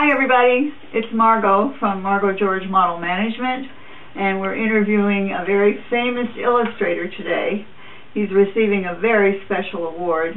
Hi everybody, it's Margo from Margo George Model Management, and we're interviewing a very famous illustrator today. He's receiving a very special award,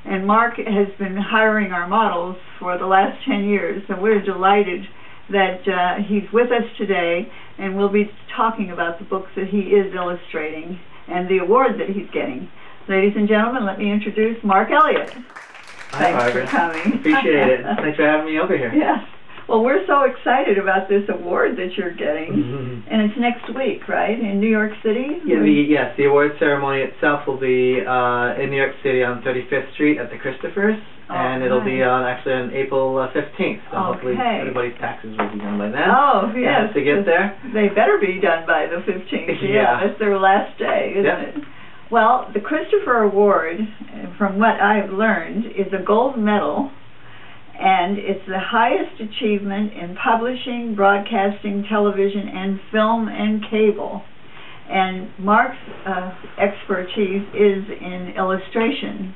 and Mark has been hiring our models for the last 10 years, and we're delighted that he's with us today, and we'll be talking about the books that he is illustrating and the award that he's getting. Ladies and gentlemen, let me introduce Mark Elliott. Thanks for coming. Appreciate it. Thanks for having me over here. Yes. Well, we're so excited about this award that you're getting, and it's next week, right, in New York City? Yeah, yes, the award ceremony itself will be in New York City on 35th Street at the Christophers, and it'll be actually on April 15th, so hopefully everybody's taxes will be done by then. Oh, yes. To get there. They better be done by the 15th, yeah. That's their last day, isn't it? Well, the Christopher Award, from what I've learned, is a gold medal, and it's the highest achievement in publishing, broadcasting, television, and film and cable. And Mark's expertise is in illustration,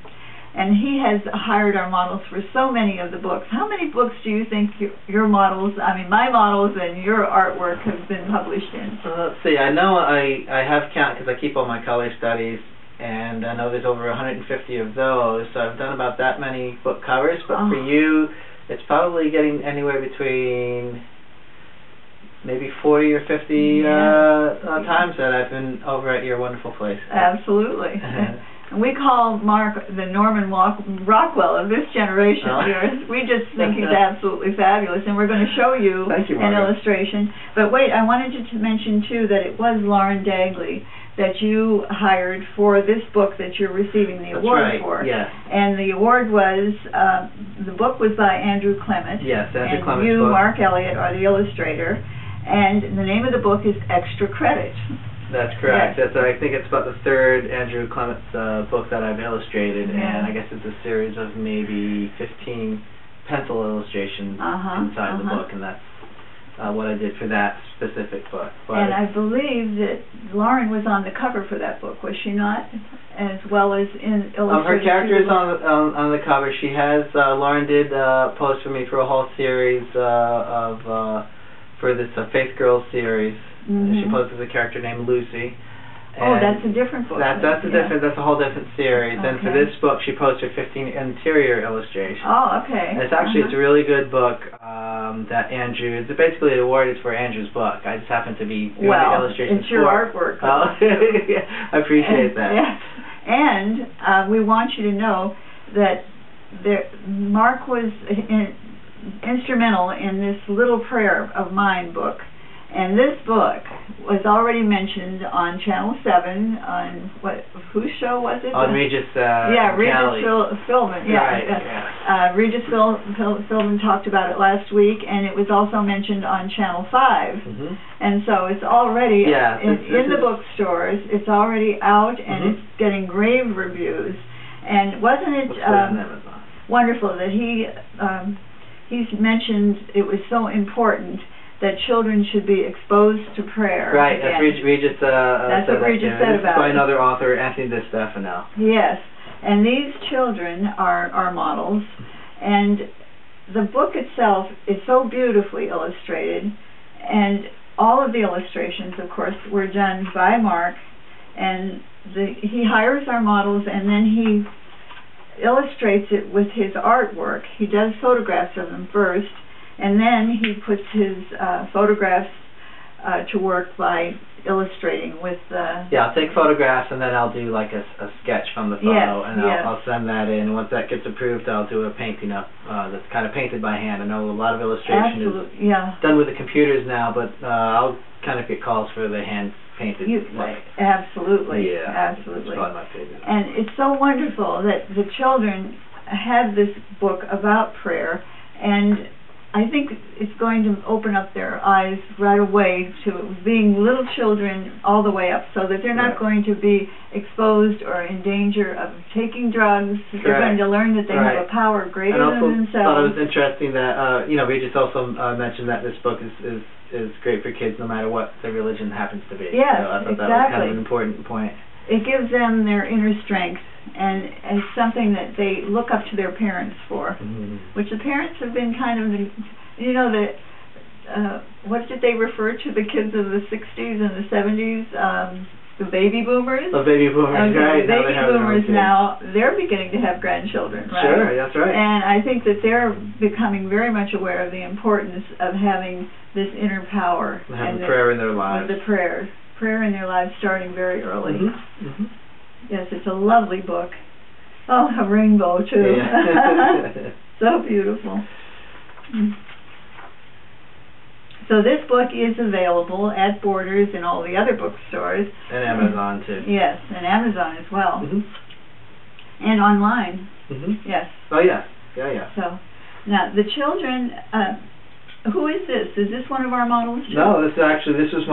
and he has hired our models for so many of the books. How many books do you think your models, my models and your artwork have been published in? Let's see, I know I have count because I keep all my color studies, and I know there's over 150 of those, so I've done about that many book covers, but for you, it's probably getting anywhere between maybe 40 or 50 times that I've been over at your wonderful place. Absolutely. And we call Mark the Norman Rockwell of this generation. We just think he's absolutely fabulous, and we're going to show you an illustration. But wait, I wanted to mention, too, that it was Lauren Dagley that you hired for this book that you're receiving the award for. Yes. And the award was, the book was by Andrew Clement. Yes, Andrew Clement's you, book. Mark Elliott, are the illustrator. And the name of the book is Extra Credit. That's correct. Yes. I think it's about the third Andrew Clement's book that I've illustrated, and I guess it's a series of maybe 15 pencil illustrations inside the book, and that's what I did for that specific book. And I believe that Lauren was on the cover for that book, was she not? As well as in illustrated. Her character is on the cover. She has, Lauren did post for me for a whole series for this Faith Girls series. She posted a character named Lucy. That's a different book. That's a whole different series. And for this book, she posted 15 interior illustrations. Oh, okay. And it's actually it's a really good book that Andrew. It's basically the award is for Andrew's book. I just happen to be doing the illustrations. It's your artwork. Oh, I appreciate that. Yes. And we want you to know that Mark was instrumental in this Little Prayer of Mine book. And this book was already mentioned on Channel 7 on whose show was it? On Regis. Regis Philbin. Regis Philbin talked about it last week, and it was also mentioned on Channel 5. And so it's already in the bookstores. It's already out, and it's getting rave reviews. And wasn't it wonderful that he's mentioned it was so important that children should be exposed to prayer. Right, that's Regis that's what Regis said about it. By another author, Anthony DeStefano. Yes, and these children are our models, and the book itself is so beautifully illustrated, and all of the illustrations, of course, were done by Mark, and he hires our models, and then he illustrates it with his artwork. He does photographs of them first, and then he puts his photographs to work by illustrating with I'll take photographs, and then I'll do like a sketch from the photo, and I'll send that in. Once that gets approved, I'll do a painting up that's kind of painted by hand. I know a lot of illustration is done with the computers now, but I'll kind of get calls for the hand painted look. Absolutely. Yeah, absolutely. It's probably my favorite. And it's so wonderful that the children have this book about prayer, and I think it's going to open up their eyes right away to being little children all the way up, so that they're not going to be exposed or in danger of taking drugs. They're going to learn that they have a power greater than themselves. I thought it was interesting that Regis also mentioned that this book is great for kids no matter what their religion happens to be. Yes, so I thought that was kind of an important point. It gives them their inner strength, and it's something that they look up to their parents for, which the parents have been kind of you know that what did they refer to the kids of the 60s and the 70s? The baby boomers. The baby boomers, right? The baby boomers now, they're beginning to have grandchildren, right? Sure, that's right. And I think that they're becoming very much aware of the importance of having this inner power. And having prayer in their lives. The prayer in their lives starting very early. Mm-hmm. Mm-hmm. Yes, it's a lovely book. Oh, a rainbow too. Yeah. So beautiful. So this book is available at Borders and all the other bookstores. And Amazon too. Yes, and Amazon as well. Mm-hmm. And online. Mm-hmm. Yes. Oh yeah. Yeah, yeah. So, now the children, who is this? Is this one of our models too? No, this was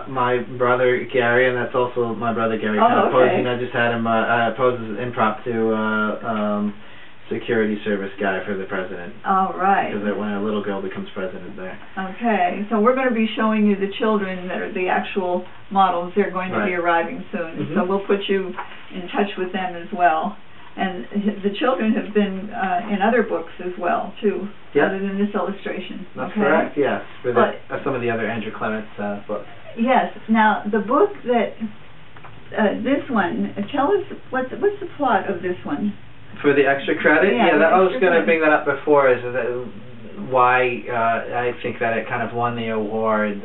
my brother Gary, and that's also my brother Gary. Oh, okay. Posing. I just had him pose as an impromptu security service guy for the president. All right. Because when a little girl becomes president there. Okay, so we're going to be showing you the children that are the actual models. They're going to be arriving soon. Mm-hmm. So we'll put you in touch with them as well. And the children have been in other books as well, too, other than this illustration. That's correct, yes. For some of the other Andrew Clement's books. Yes. Now, the book that, this one, tell us, what's the plot of this one? For the extra credit? Yeah, I was going to bring that up before, is that why I think that it kind of won the award,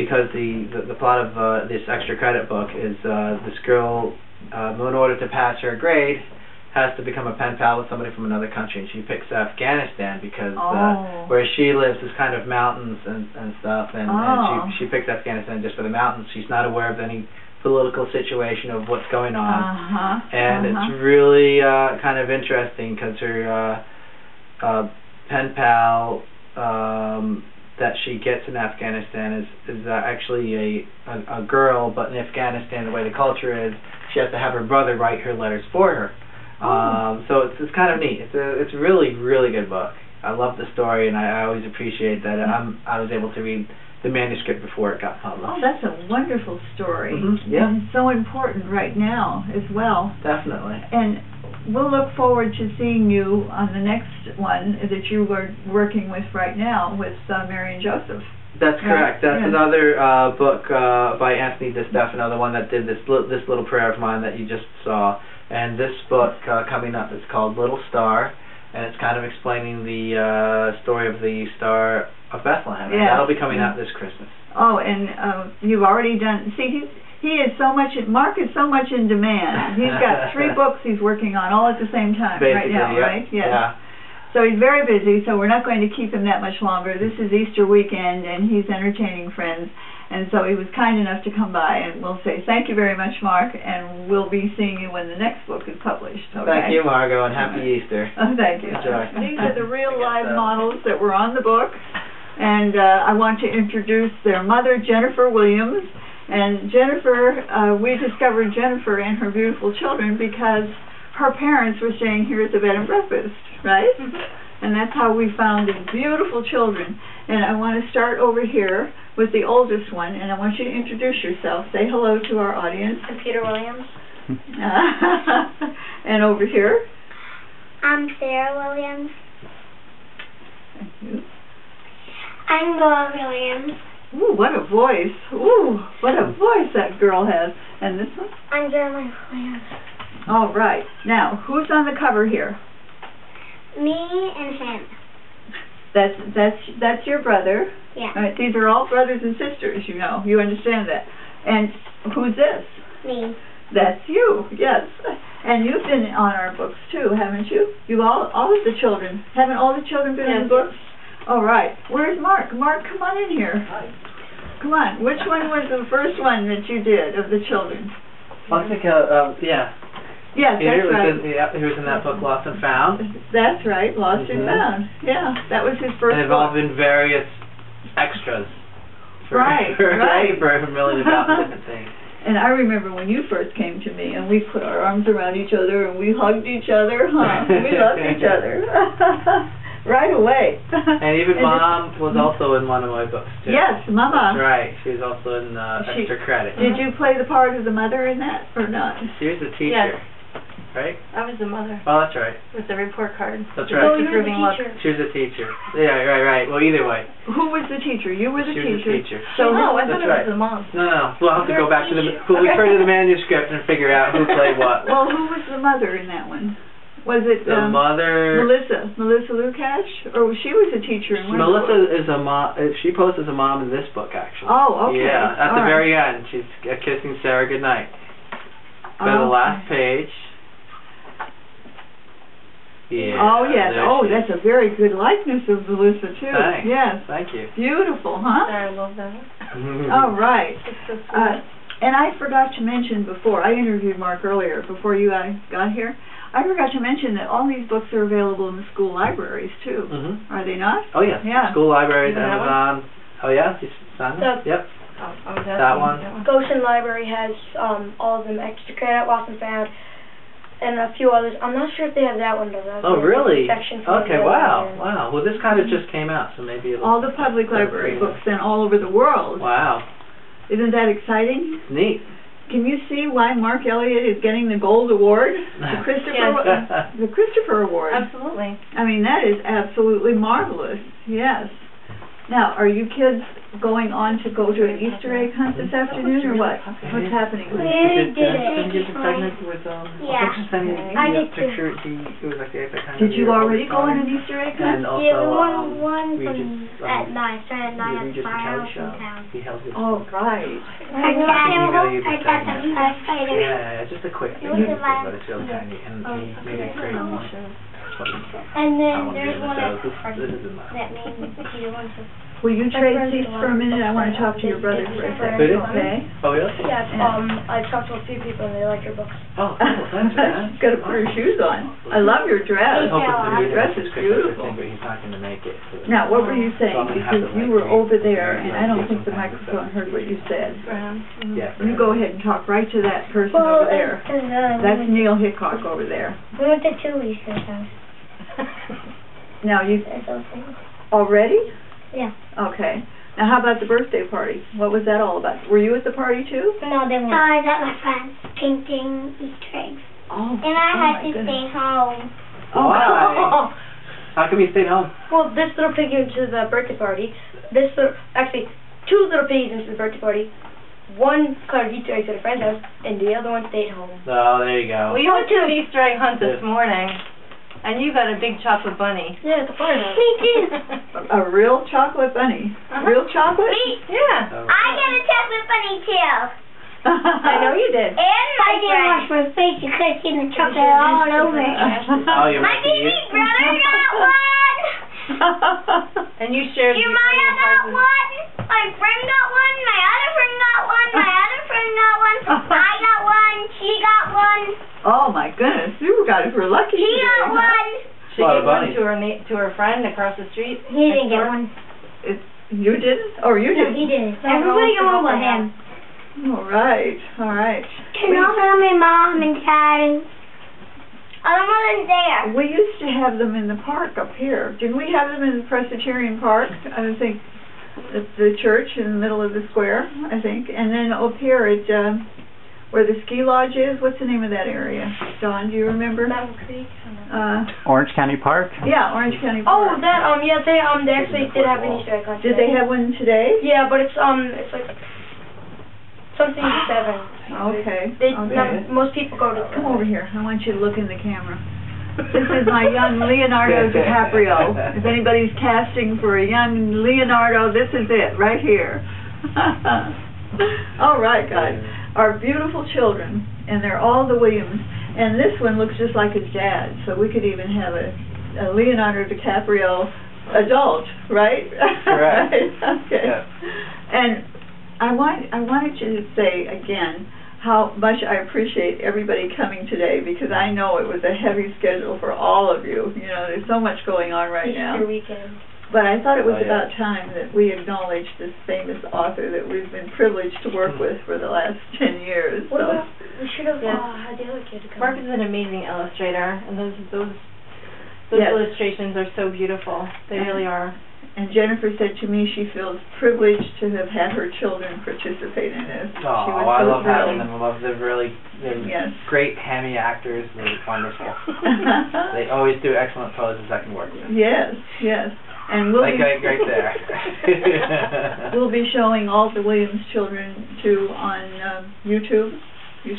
because the plot of this extra credit book is this girl, in order to pass her grade, has to become a pen pal with somebody from another country, and she picks Afghanistan because where she lives is kind of mountains and stuff, and she picks Afghanistan just for the mountains. She's not aware of any political situation of what's going on, and it's really kind of interesting because her pen pal that she gets in Afghanistan is actually a girl, but in Afghanistan, the way the culture is, she has to have her brother write her letters for her. So it's kind of neat. It's a really, really good book. I love the story, and I always appreciate that I was able to read the manuscript before it got published. Oh, that's a wonderful story. Mm-hmm. Yeah. And so important right now as well. Definitely. And we'll look forward to seeing you on the next one that you are working with right now with Mary and Joseph. That's correct. That's another book by Anthony DeStefano, the one that did this little prayer of mine that you just saw. And this book coming up is called Little Star, and it's kind of explaining the story of the Star of Bethlehem. And that'll be coming out this Christmas. Oh, and you've already done. See, he is so much. Mark is so much in demand. He's got 3 books he's working on all at the same time right now, right? Yeah. So he's very busy. So we're not going to keep him that much longer. This is Easter weekend, and he's entertaining friends. And so he was kind enough to come by, and we'll say thank you very much, Mark, and we'll be seeing you when the next book is published. Okay? Thank you, Margo, and happy Easter. Oh, thank you. Enjoy. These are the real live models that were on the book, and I want to introduce their mother, Jennifer Williams. And Jennifer, we discovered Jennifer and her beautiful children because her parents were staying here at the bed and breakfast, right? And that's how we found the beautiful children. And I want to start over here with the oldest one, and I want you to introduce yourself. Say hello to our audience. I'm Peter Williams. And over here? I'm Sarah Williams. Thank you. I'm Laura Williams. Ooh, what a voice. Ooh, what a voice that girl has. And this one? I'm Jeremiah Williams. All right. Now, who's on the cover here? Me and him. That's your brother. Yeah. All right, these are all brothers and sisters, you know. You understand that. And who's this? Me. That's you, yes. And you've been on our books too, haven't you? You all of the children. Haven't all the children been on the books? All right. Where's Mark? Mark, come on in here. Hi. Come on. Which one was the first one that you did of the children? I think, yeah. Yes, that's right. He was in that book, Lost and Found. That's right, Lost and Found. Yeah, that was his first book. And involved in various extras. Right. For really about different things. And I remember when you first came to me, and we put our arms around each other, and we hugged each other, We loved each other. Right away. And even Mom was also in one of my books, too. Yes, Mama. That's right. She was also in Extra Credit. Did you play the part of the mother in that, or not? She was the teacher. Yes. right? I was the mother Oh, that's right. with the report card. That's The right. Oh, you were the approving look. teacher. She was a teacher. Yeah, right. Well, either way. Who was the teacher? You were the She teacher. was the teacher. So Oh, I That's thought it right. was the mom. No. We'll have to go back to the. teacher. We'll refer to the manuscript and figure out who played what. well, who was the mother in that one? Was it The mother. Melissa Lukash, or she was a teacher in one of the books? Melissa is a mom. She posed as a mom in this book, actually. Oh, okay. Yeah, at All the right. very end, she's kissing Sarah goodnight. Go to the last page. Yeah. Oh yes. there Oh, she is. that's a very good likeness of Melissa too. Thanks. Yes. Thank you. Beautiful, huh? I love that. All right. It's so sweet. And I forgot to mention before, I interviewed Mark earlier, before you got here, I forgot to mention that all these books are available in the school libraries too. Are they not? Oh yeah. Yeah. School libraries, Even that one? Amazon. Oh yeah. You signed The- it? Yep. Oh, I was That asking one. Goshen Library has all of them. Extra Credit, Lost and Found, and a few others. I'm not sure if they have that one though. That's Oh really? Section for Okay. the Wow. library. Wow. Well, this kind of just came out, so maybe it'll. All the public library books then all over the world. Wow. Isn't that exciting? Neat. Can you see why Mark Elliott is getting the Gold Award? The Christopher Award. Absolutely. I mean, that is absolutely marvelous. Yes. Now, are you kids going on to go to an Easter egg hunt this afternoon, or what? What's happening? We did Did you it. get pregnant with Yeah. I did too. picture? It was like the kind Did of you your already oldest go on daughter. an Easter egg And hunt? also, Yeah, the one Regis, from at night, started at night at Regis and Kelly Firehouse show. in town. He held this. Oh, right. I got you I the got the segment. first fighter. Yeah, just a quick thing, It was but the it's really tiny, and he made it great. And I then won't there's do one this, at this isn't mine. that made you want to. Will you trade seats for a minute? I want to talk to your brother for a second. Who did? Okay. Oh, really? Yeah, I talked to a few people and they like your books. Oh, cool. Thanks, man. She's got to put her shoes on. I love your dress. I hope Your it's dress is beautiful. but he's not going to make it. Now, what were you saying? So I'm gonna have Because to, you like, were over read- there, and I don't give think the some time to microphone heard what you said. Brown. Yeah. You go ahead and talk right to that person over there. That's Neil Hickok over there. We went to two Easter eggs. Now, you That's those things. already? Yeah. Okay. Now, how about the birthday party? What was that all about? Were you at the party too? No, they weren't. I was at my friend's painting Easter eggs. Oh. And I had my to goodness. stay home. Oh. Why? How come you stayed home? Well, this little pig went to the birthday party. Actually, two little pigs went to the birthday party. One colored Easter eggs at a friend's house, and the other one stayed home. Oh, there you go. Well, you went to an Easter egg hunt this morning, and you got a big chocolate bunny. Yeah, at the firehouse. Me too. A real chocolate bunny. Real chocolate? Me. Yeah. I got a chocolate bunny too. I know you did. And I didn't wash my face. You could have seen the chocolate all over it. Oh, you're My lucky baby brother got one. And you shared. Your Maya got one. My friend got one. My other friend got one. My other friend got one. I got one. She got one. Oh my goodness, you guys were lucky He today. got one. She Lot of gave one bunnies. to her friend across the street. He didn't get one. You didn't? Oh, you No, didn't? he didn't. Everybody got one but him. All right, all right. And also my mom and dad and other wasn't there. We used to have them in the park up here. Didn't we have them in the Presbyterian Park? I think at the church in the middle of the square, I think. And then up here at where the ski lodge is, what's the name of that area? Dawn, do you remember? Mountain Creek. Orange County Park? Yeah, Orange County Oh, Park. that yeah, they actually did have an Easter egg hunt. Did they have one today? Yeah, but it's like something 7. Okay. They Okay. most people go to. Come over here. I want you to look in the camera. This is my young Leonardo DiCaprio. If anybody's casting for a young Leonardo, this is it, right here. All right, guys. Our beautiful children, and they're all the Williams. And this one looks just like his dad, so we could even have a Leonardo DiCaprio adult, right? Correct. Right? Okay. Yeah. And I wanted you to say again how much I appreciate everybody coming today, because I know it was a heavy schedule for all of you. You know, there's so much going on right now. Easter weekend. But I thought it was Oh, yeah. about time that we acknowledged this famous author that we've been privileged to work with for the last 10 years. What So. about we should have Yeah. had the other kid come. Mark is an amazing illustrator, and those Yes. illustrations are so beautiful. They really are. And Jennifer said to me she feels privileged to have had her children participate in this. Oh, she was I so love having thrilled. them. I love they're Yes. great hammy actors. They're wonderful. They always do excellent poses I can work with. Yes, yes. And we'll Like be right there. we'll be showing all the Williams children too on YouTube.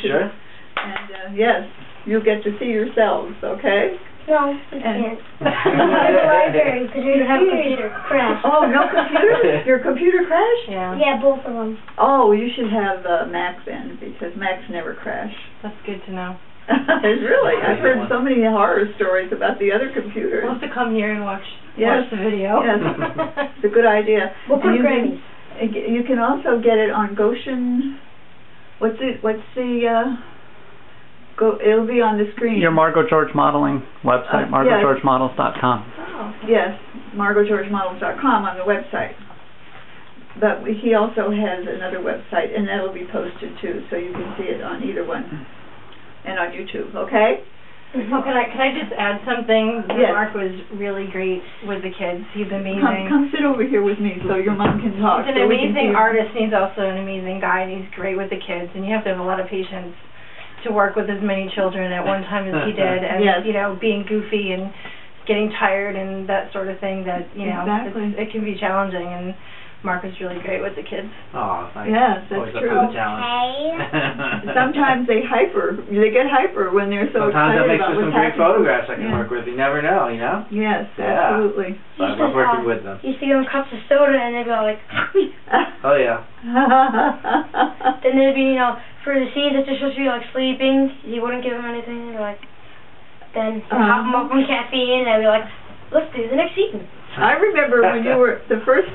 Sure. And yes, you'll get to see yourselves, okay? No, we can't. We're in the library because we don't have a computer. Crash. Oh, no computer? Your computer crashed? Yeah. Yeah, both of them. Oh, you should have Mac then, because Macs never crash. That's good to know. Really? I've heard so many horror stories about the other computers. We'll have to come here and watch Yes. the video. Yes, it's a good idea. We'll put And you can also get it on Goshen. What's the it'll be on the screen. Your Margo George Modeling website, margogeorgemodels.com. Oh, yes, margogeorgemodels.com on the website. But he also has another website, and that'll be posted too, so you can see it on either one, and on YouTube. Okay? Oh, can I just add something? Yes. Mark was really great with the kids. He's amazing. Come sit over here with me so your mom can talk. He's an amazing artist, and he's also an amazing guy, and he's great with the kids. And you have to have a lot of patience to work with as many children at one time as he did, and yes. you know, being goofy and getting tired and that sort of thing. That exactly. it can be challenging. And Mark is really great with the kids. Oh, thanks. Yes, that's Always true. a fun challenge. Sometimes they get hyper when they're so Sometimes excited that makes about for some what's great happening. photographs I can Yeah. work with. You never know, you know? Yes, Yeah. absolutely. So I love working with them. You see them cups of soda and they'd be all like, Oh, yeah. then they'd be, for the scenes that they're supposed to be like sleeping, he wouldn't give them anything. They're like, then hop them up on caffeine and I'd be like, let's do the next scene. I remember when you were the first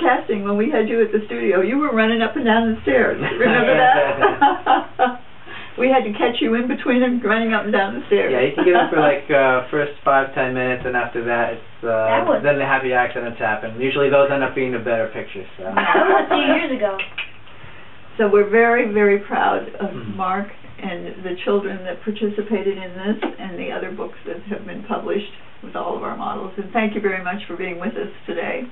casting when we had you at the studio, you were running up and down the stairs. Remember that? We had to catch you in between them running up and down the stairs. Yeah, you can get them for like first 5-10 minutes, and after that, it's then the happy accidents happen. Usually those end up being the better pictures. So. That was a few years ago. So we're very, very proud of Mark and the children that participated in this and the other books that have been published with all of our models. And thank you very much for being with us today.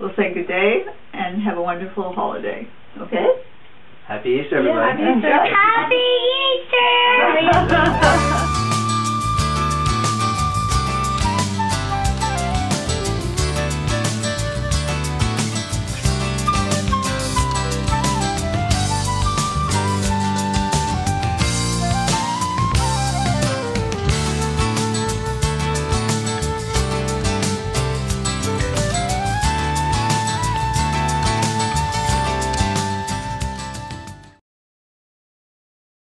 We'll say good day and have a wonderful holiday. Okay? Happy Easter, everybody. Yeah, happy Easter. Happy Easter!